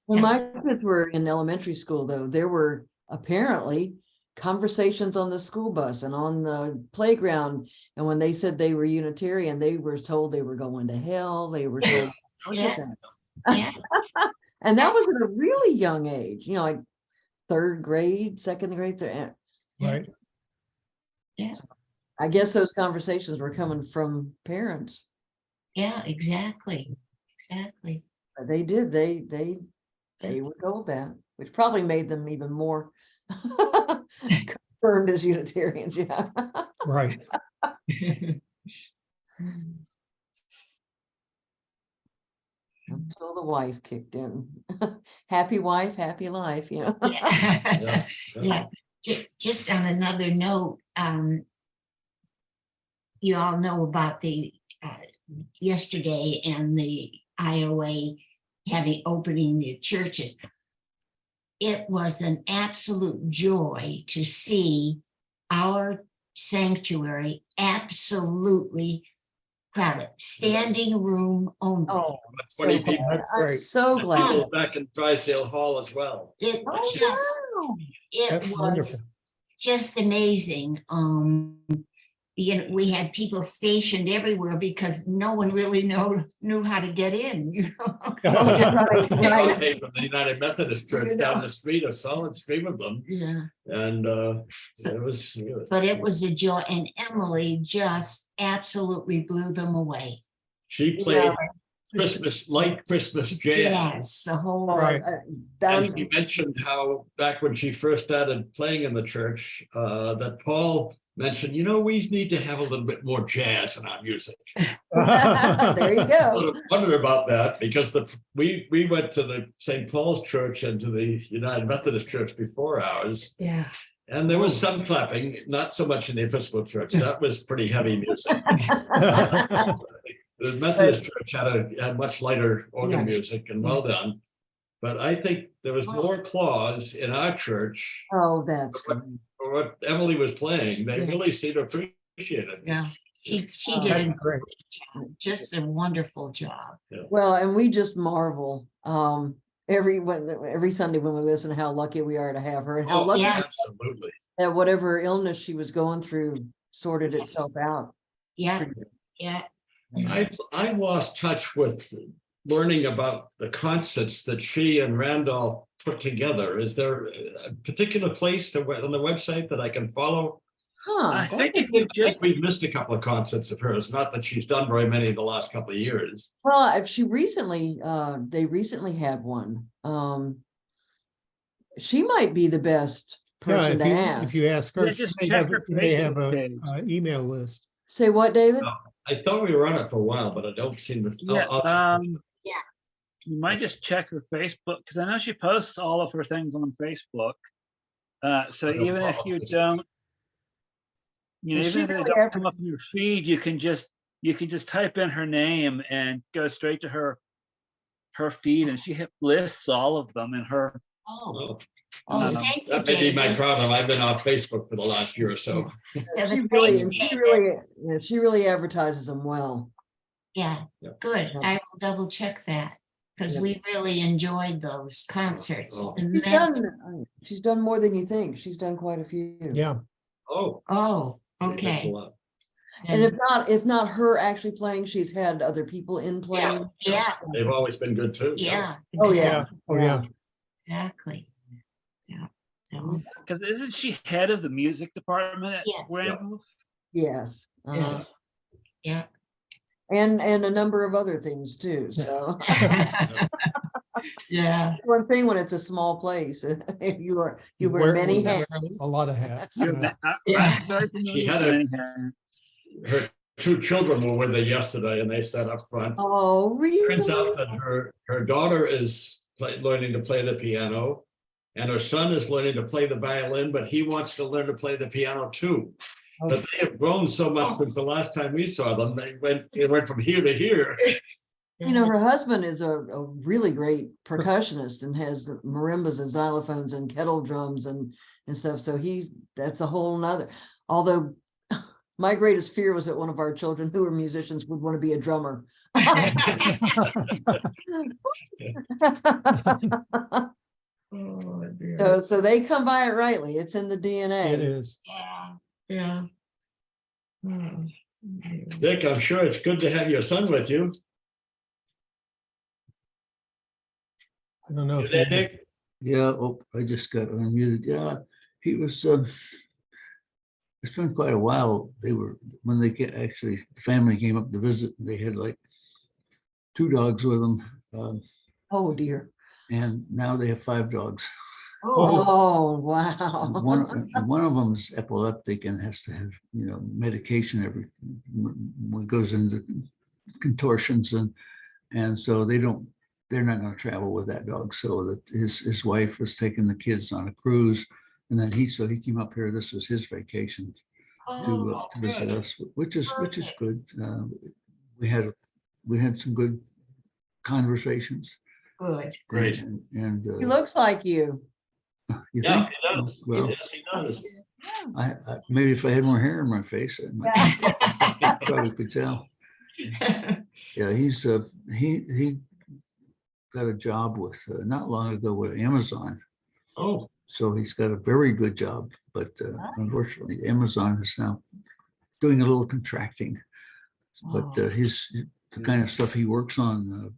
my kids were in elementary school, though, there were apparently conversations on the school bus and on the playground. And when they said they were Unitarian, they were told they were going to hell. They were told, Yeah. and that was at a really young age, like third grade, second grade. Right. Yeah. I guess those conversations were coming from parents. Yeah, exactly. They did. They were told that, which probably made them even more confirmed as Unitarians. Yeah. Right. Until the wife kicked in. Happy wife, happy life, you know. Yeah. Yeah. Just on another note, you all know about the yesterday and the IOA opening the churches. It was an absolute joy to see our sanctuary absolutely crowded, standing room only. Oh, 20 people. That's I'm great. so glad. People back in Drysdale Hall as well. It Oh, just, wow. it That's wonderful. was just amazing. We had people stationed everywhere because no one really knew how to get in, you know? Right, right. I came from the United Methodist Church down the street, a solid stream of them. Yeah. And it was. But it was a joy, and Emily just absolutely blew them away. She played light Christmas jazz. Yes, the whole. Right. And she mentioned how back when she first started playing in the church, that Paul mentioned, we need to have a little bit more jazz in our music. There you I go. sort of wondered about that because we went to the St. Paul's Church and to the United Methodist Church before ours. Yeah. And there was some clapping, not so much in the Episcopal Church. That was pretty heavy music. The Methodist Church had much lighter organ music and well done. But I think there was more applause in our church Oh, that's for what Emily was playing. They really seemed to appreciate it. Yeah, she Oh, did That's great. just a wonderful job. well, and we just marvel every Sunday when we listen how lucky we are to have her and how Oh, lucky yeah. absolutely. that whatever illness she was going through sorted itself out. Yeah, yeah. I've lost touch with learning about the concerts that she and Randolph put together. Is there a particular place on the website that I can follow? Huh. I that's think a if you good- I think we've missed a couple of concerts of hers, not that she's done very many in the last couple of years. Well, if she recently, they recently had one. She might be the best Yeah, person to if ask. you ask her, Yeah, she just may check have, her may have Facebook a page. email list. Say what, David? I thought we were on it for a while, but I don't seem to. Yeah, Yeah. you might just check her Facebook, because I know she posts all of her things on Facebook. So I don't even if follow you Facebook. don't, Is she even if they really don't come up in your feed, you can just type in her name and go straight to her feed, and she lists all of them in her. Oh, Well, thank you, that may be my David. problem. I've been off Facebook for the last year or so. David, She really, thanks, she David. really, yeah, she really advertises them well. Yeah, Yeah. good. Yeah. I will double check that, because Yeah. we really enjoyed those concerts. Oh. She's done more than you think. She's done quite a few. Yeah, Oh. Oh, we missed a okay. lot. And if not her actually playing, she's had other people in playing. Yeah, They've always been good too. yeah. Oh, yeah. oh, yeah. Exactly. Yeah. So, Because isn't she head of the music department at Yes. Randolph? Yes. Yes. Yeah. And a number of other things too. So Yeah. one thing when it's a small place, you wear many hats. A lot of hats. Yeah. Yeah. I'm very familiar She had with a- many hands. Her two children were with her yesterday and they sat up front. Oh, really? Turns out that her daughter is learning to play the piano and her son is learning to play the violin, but he wants to learn to play the piano too. Oh. But they have grown so much since the last time we saw them. They went from here to here. You know, her husband is a really great percussionist and has the marimbas and xylophones and kettle drums and stuff. So that's a whole nother, although my greatest fear was that one of our children who are musicians would want to be a drummer. Oh, dear. So they come by it rightly. It's in the It DNA. is. Yeah. Yeah. Hmm. Dick, I'm sure it's good to have your son with you. I don't know. You if there, you- Dick? Yeah, oh, I just got unmuted. Yeah, he was, it's been quite a while. When they actually, the family came up to visit, they had like 2 dogs with them. Oh, dear. And now they have 5 dogs. Oh, And wow. one of them is epileptic and has to have, medication when it goes into contortions and so they don't they're not going to travel with that dog. So that his wife was taking the kids on a cruise, and then he came up here. This was his vacation to visit us, which is good. We had some good conversations. Good. Great. And He looks like you. you Yeah, think? he does. Well, He does. I maybe if I had more hair in my face, I might probably could tell. Yeah, he got a job with not long ago with Amazon. Oh, So he's got a very good job, but unfortunately, Amazon is now doing a little contracting. But the kind of stuff he works on,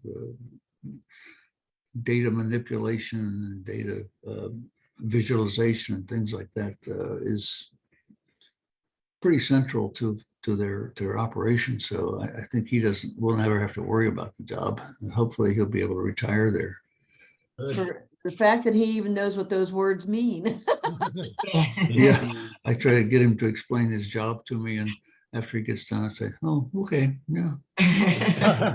data manipulation and data visualization and things like that, is pretty central to their operation. So I think will never have to worry about the job. And hopefully he'll be able to retire there. For the fact that he even knows what those words mean. Yeah, I try to get him to explain his job to me, and after he gets done, I say, "Oh, okay, yeah." Yeah,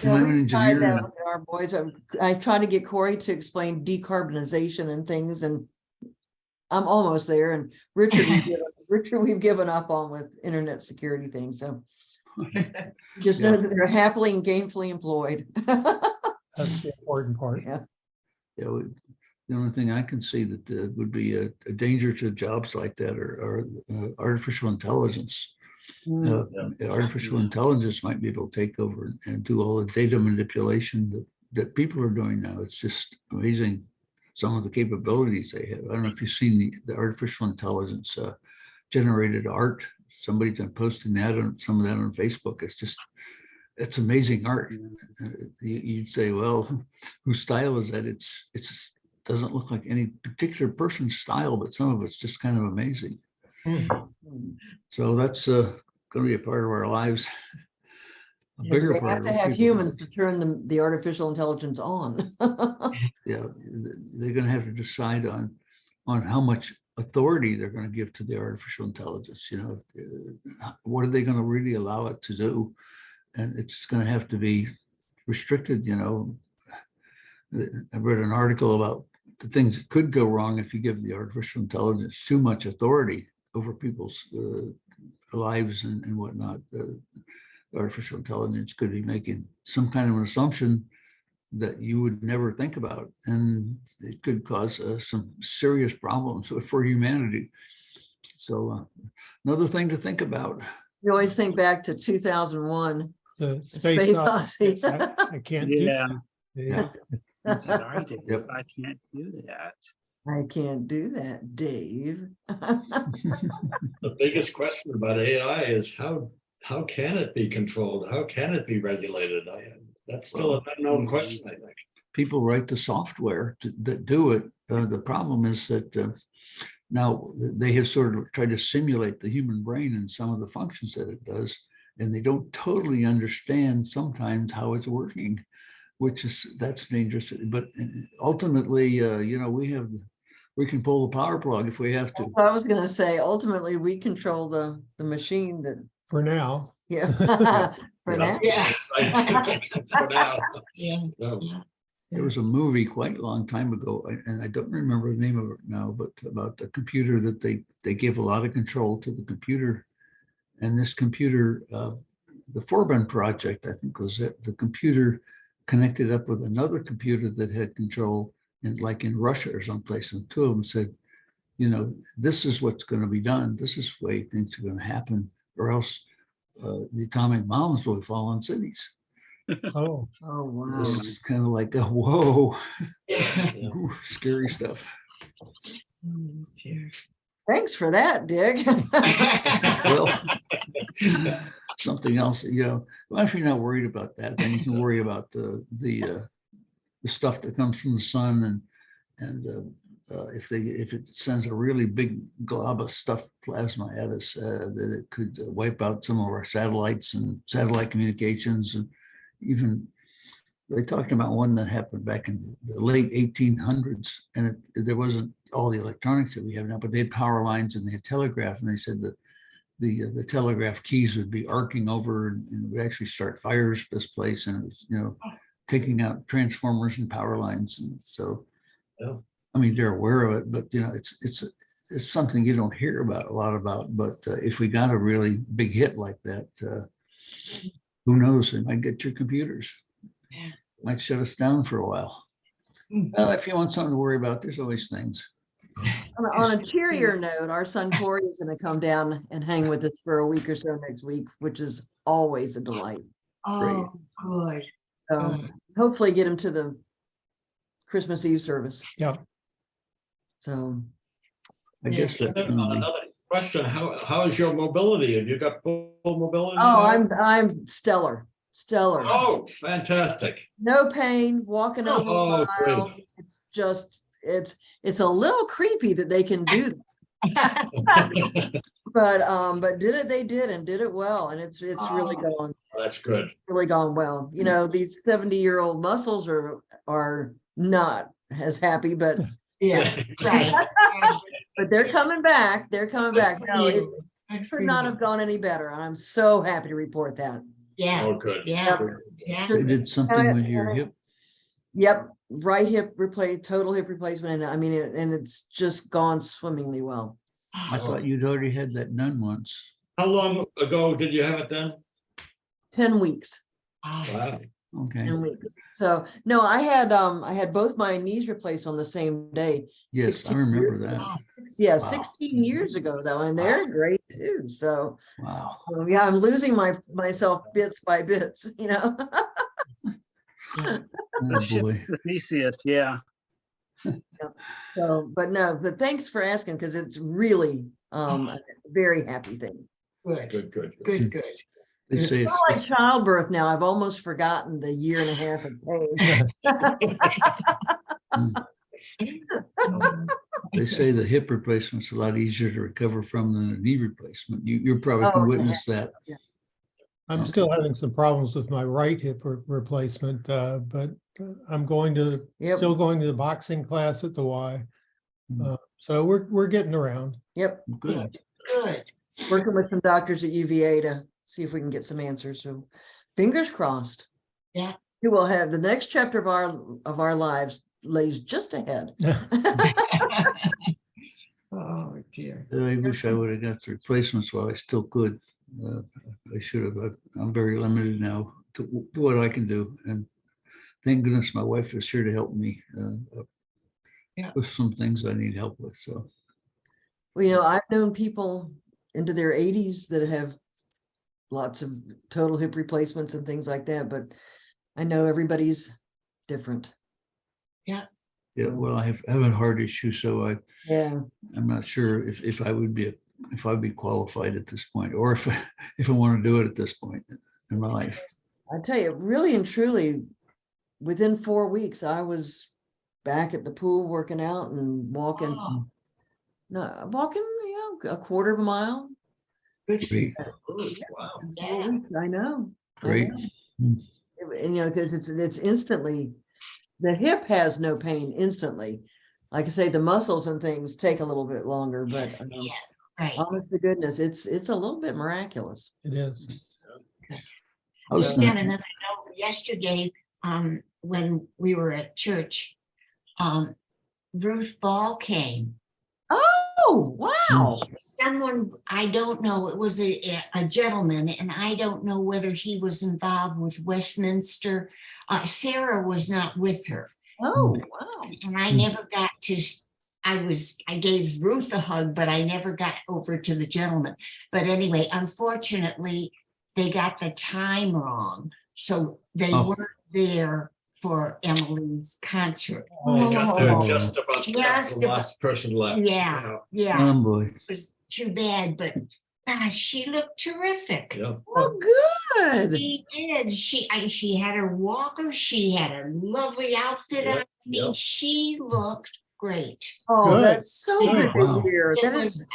and I'm an engineer. And Our boys, I try to get Corey to explain decarbonization and things, and I'm almost there. And Richard, we've given up on with internet security things. So just know that they're happily and gainfully employed. That's the important part. Yeah. Yeah, the only thing I can see that would be a danger to jobs like that are artificial intelligence. Artificial intelligence might be able to take over and do all the data manipulation that people are doing now. It's just amazing, some of the capabilities they have. I don't know if you've seen the artificial intelligence generated art. Somebody's been posting that on some of that on Facebook. It's amazing art. You'd say, well, whose style is that? It's just doesn't look like any particular person's style, but some of it's just kind of amazing. So that's going to be a part of our lives. A bigger They part. have to have humans to turn the artificial intelligence on. Yeah, they're going to have to decide on how much authority they're going to give to the artificial intelligence. What are they going to really allow it to do? And it's going to have to be restricted. I read an article about the things that could go wrong if you give the artificial intelligence too much authority over people's lives and whatnot. Artificial intelligence could be making some kind of an assumption that you would never think about, and it could cause some serious problems for humanity. So another thing to think about. You always think back to 2001. The Space Odyssey. Odyssey. I can't do. Yeah. Yeah. Sorry, Dave, Yep. I can't do that. I can't do that, Dave. the biggest question about AI is how can it be controlled? How can it be regulated? That's still an unknown question, I think. People write the software that do it. The problem is that now they have sort of tried to simulate the human brain and some of the functions that it does, and they don't totally understand sometimes how it's working, that's dangerous. But ultimately, we can pull the power plug if we have to. I was going to say, ultimately, we control the machine that, For now. yeah. For now. Yeah. Right. For now. Yeah. No. There was a movie quite a long time ago, and I don't remember the name of it now, but about the computer that they gave a lot of control to the computer. And this computer, the Forbin project, I think was it, the computer connected up with another computer that had control, like in Russia or someplace, and two of them said, this is what's going to be done. This is the way things are going to happen, or else the atomic bombs will fall on cities. Oh, wow. It's kind of like, whoa, ooh, scary stuff. Oh, dear. Thanks for that, Dick. Well, something else, well, if you're not worried about that, then you can worry about the stuff that comes from the sun, and if it sends a really big glob of stuff, plasma at us, that it could wipe out some of our satellites and satellite communications. And even they talked about one that happened back in the late 1800s, and there wasn't all the electronics that we have now, but they had power lines and they had telegraph, and they said that the telegraph keys would be arcing over and would actually start fires at this place, and it was taking out transformers and power lines. And so, Yeah. I mean, they're aware of it, but it's something you don't hear about a lot about. But if we got a really big hit like that, who knows? They might get your computers. Yeah. Might shut us down for a while. Well, if you want something to worry about, there's always things. On a cheerier note, our son Corey is going to come down and hang with us for a week or so next week, which is always a delight. Oh, good. So hopefully get him to the Christmas Eve service. Yeah. So I guess that's gonna be. Another question, how is your mobility? Have you got full mobility? oh, now? I'm stellar. Oh, fantastic. No pain, walking over a Oh, mile. great. It's just it's a little creepy that they can do that. But did it, they did, and did it well, and it's really That's good. gone well. You know, these 70-year-old muscles are not as happy, but Yeah, right. but they're coming back. They're coming back. No, it Good for could not you. have gone any better. And I'm so happy to report that. Yeah, Oh, good. yeah, They exactly. did something with your hip. Yep, right hip total hip replacement, and I mean, and it's just gone swimmingly well. I thought you'd already had that done once. How long ago did you have it done? 10 weeks. Oh, Wow. Okay. 10 weeks. So no, I had both my knees replaced on the same day. Yes, I 16 remember years that. ago. Yeah, Wow. 16 years ago though, and they're great too. So Wow. yeah, I'm losing myself bits by bits, you know. Oh, boy. With Theseus, yeah. So, but thanks for asking, because it's really a very happy thing. good, Good, good. good, good. They say It's it's, not like childbirth now. I've almost forgotten the year and a half of pain. they say the hip replacement's a lot easier to recover from than a knee replacement. You're probably Oh, can yeah. witness that. I'm still having some problems with my right hip replacement, but I'm Yep. still going to the boxing class at the Y. Mhm. So we're getting around. Yep, Good. Good. working with some doctors at UVA to see if we can get some answers. So fingers crossed. Yeah. We will have the next chapter of our lives lays just ahead. Oh, dear. I wish I would have got the replacements while I still could. I should have. I'm very limited now to what I can do. And thank goodness my wife is here to help me Yeah. with some things I need help with. So Well, you know, I've known people into their 80s that have lots of total hip replacements and things like that, but I know everybody's different. yeah, well, I have a heart issue, so Yeah. I'm not sure if I'd be qualified at this point, or if I want to do it at this point in my life. I tell you, really and truly, within 4 weeks, I was back at the pool working out and walking. Oh, A quarter of a mile. good for you. Great, Wow. in 4 Yeah. weeks, I know. great. And you know, because it's instantly, the hip has no pain instantly. Like I say, the muscles and things take a little bit longer, but Yeah, right. honest to goodness, it's a little bit miraculous. It is. I was Just got thinking- another note yesterday, when we were at church, Ruth Ball came. Oh, wow. Someone, I don't know, it was a gentleman, and I don't know whether he was involved with Westminster. Sarah was not with her, Oh, wow. and I never got to, I gave Ruth a hug, but I never got over to the gentleman. But anyway, unfortunately, they got the time wrong, so they Oh. weren't there for Emily's concert. They got there Oh. just about the Just about. last person left. Yeah, yeah, Oh, boy. it was too bad, but she looked terrific. Yeah. Oh, good. She did. She had her walker. She had a lovely outfit on. Yeah, I mean, yeah. she looked great. Oh, Good. that's so good Wow. to hear. It That was, is,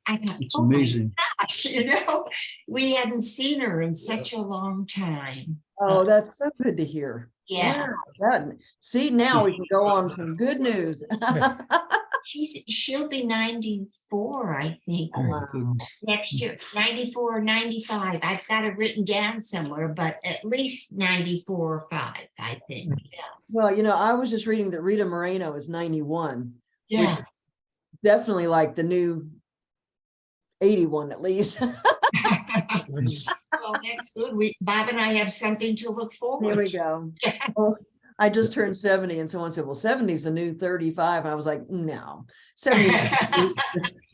I thought, It's oh my amazing. gosh, we hadn't seen her in such a long time. oh, that's so good to hear. Yeah. That- See, now we can go on some good news. she'll be 94, I think, Oh, my goodness. next year, 94 or 95. I've got it written down somewhere, but at least 94 or 5, I think. Well, you know, I was just reading that Rita Moreno is 91. Yeah. Definitely like the new 81 at least. Well, that's good. Bob and I have something to look forward Here we to. go. Well, I just turned 70 and someone said, well, 70 is the new 35. And I was like, no, 70 is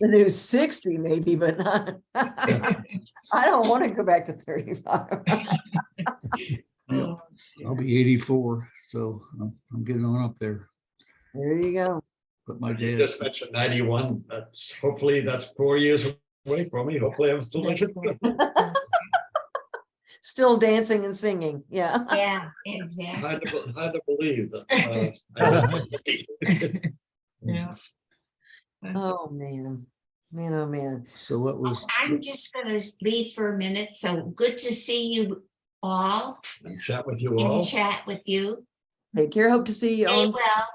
the new 60 maybe, but not. I don't want to go back to 35. Yeah, I'll be 84, so I'm getting on up there. There you go. But my You dad, just mentioned 91. Hopefully that's 4 years away from me. Hopefully I'm still. Still dancing and singing. Yeah. Yeah, exactly. Hard to believe that. Yeah. Oh, man. Man, oh, man. so what was, I'm just gonna leave for a minute. So good to see you all And chat with you all. and chat with you. Take care. Hope to see you Stay on. well.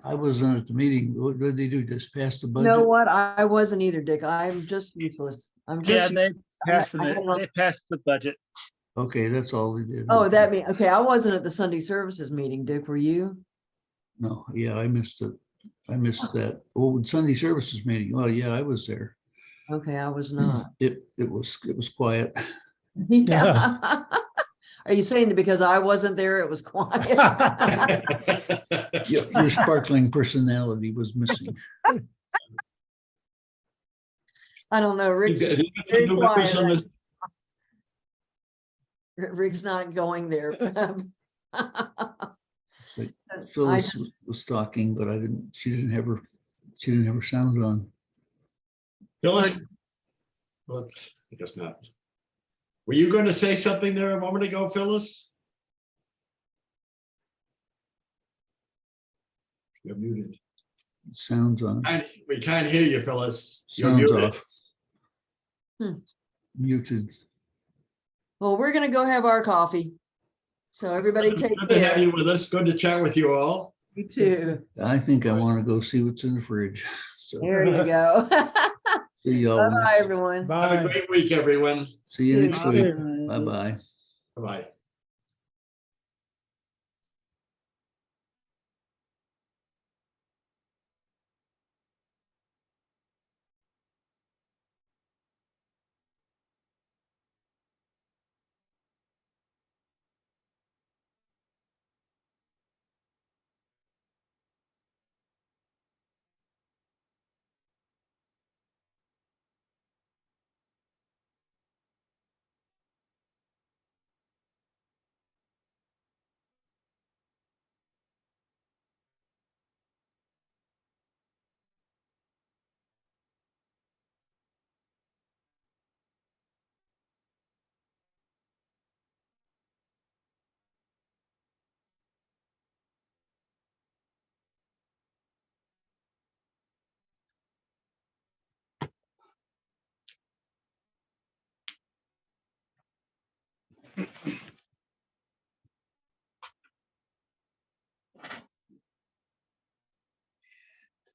I wasn't at the meeting. What did they do? Just pass the You budget? know what? I wasn't either, Dick. I'm just useless. I'm Yeah, just. they passed I had they passed the budget. Okay, that's all they did. Oh, that mean, okay, I wasn't at the Sunday services meeting, Dick, were you? No, yeah, I missed it. I missed that. Oh, Sunday services meeting. Oh, yeah, I was there. Okay, I was not. It was quiet. Yeah. Are you saying that because I wasn't there, it was quiet? Your sparkling personality was missing. I don't know, Rick's You very got- quiet some right of- Rick's not going there. It's like Phyllis was talking, but she didn't have her sound on. Phyllis? Well, I guess not. Were you going to say something there a moment ago, Phyllis? You're muted. Sounds on. We can't hear you, Phyllis. You're Sounds muted. off. Muted. Well, we're gonna go have our coffee. So everybody take Good to have care. you with us. Good to chat with you all. You too. I think I want to go see what's in the fridge. So There you go. see y'all. Bye-bye, everyone. Have a Bye. great week, everyone. See you next Bye. week. Bye-bye. Bye-bye.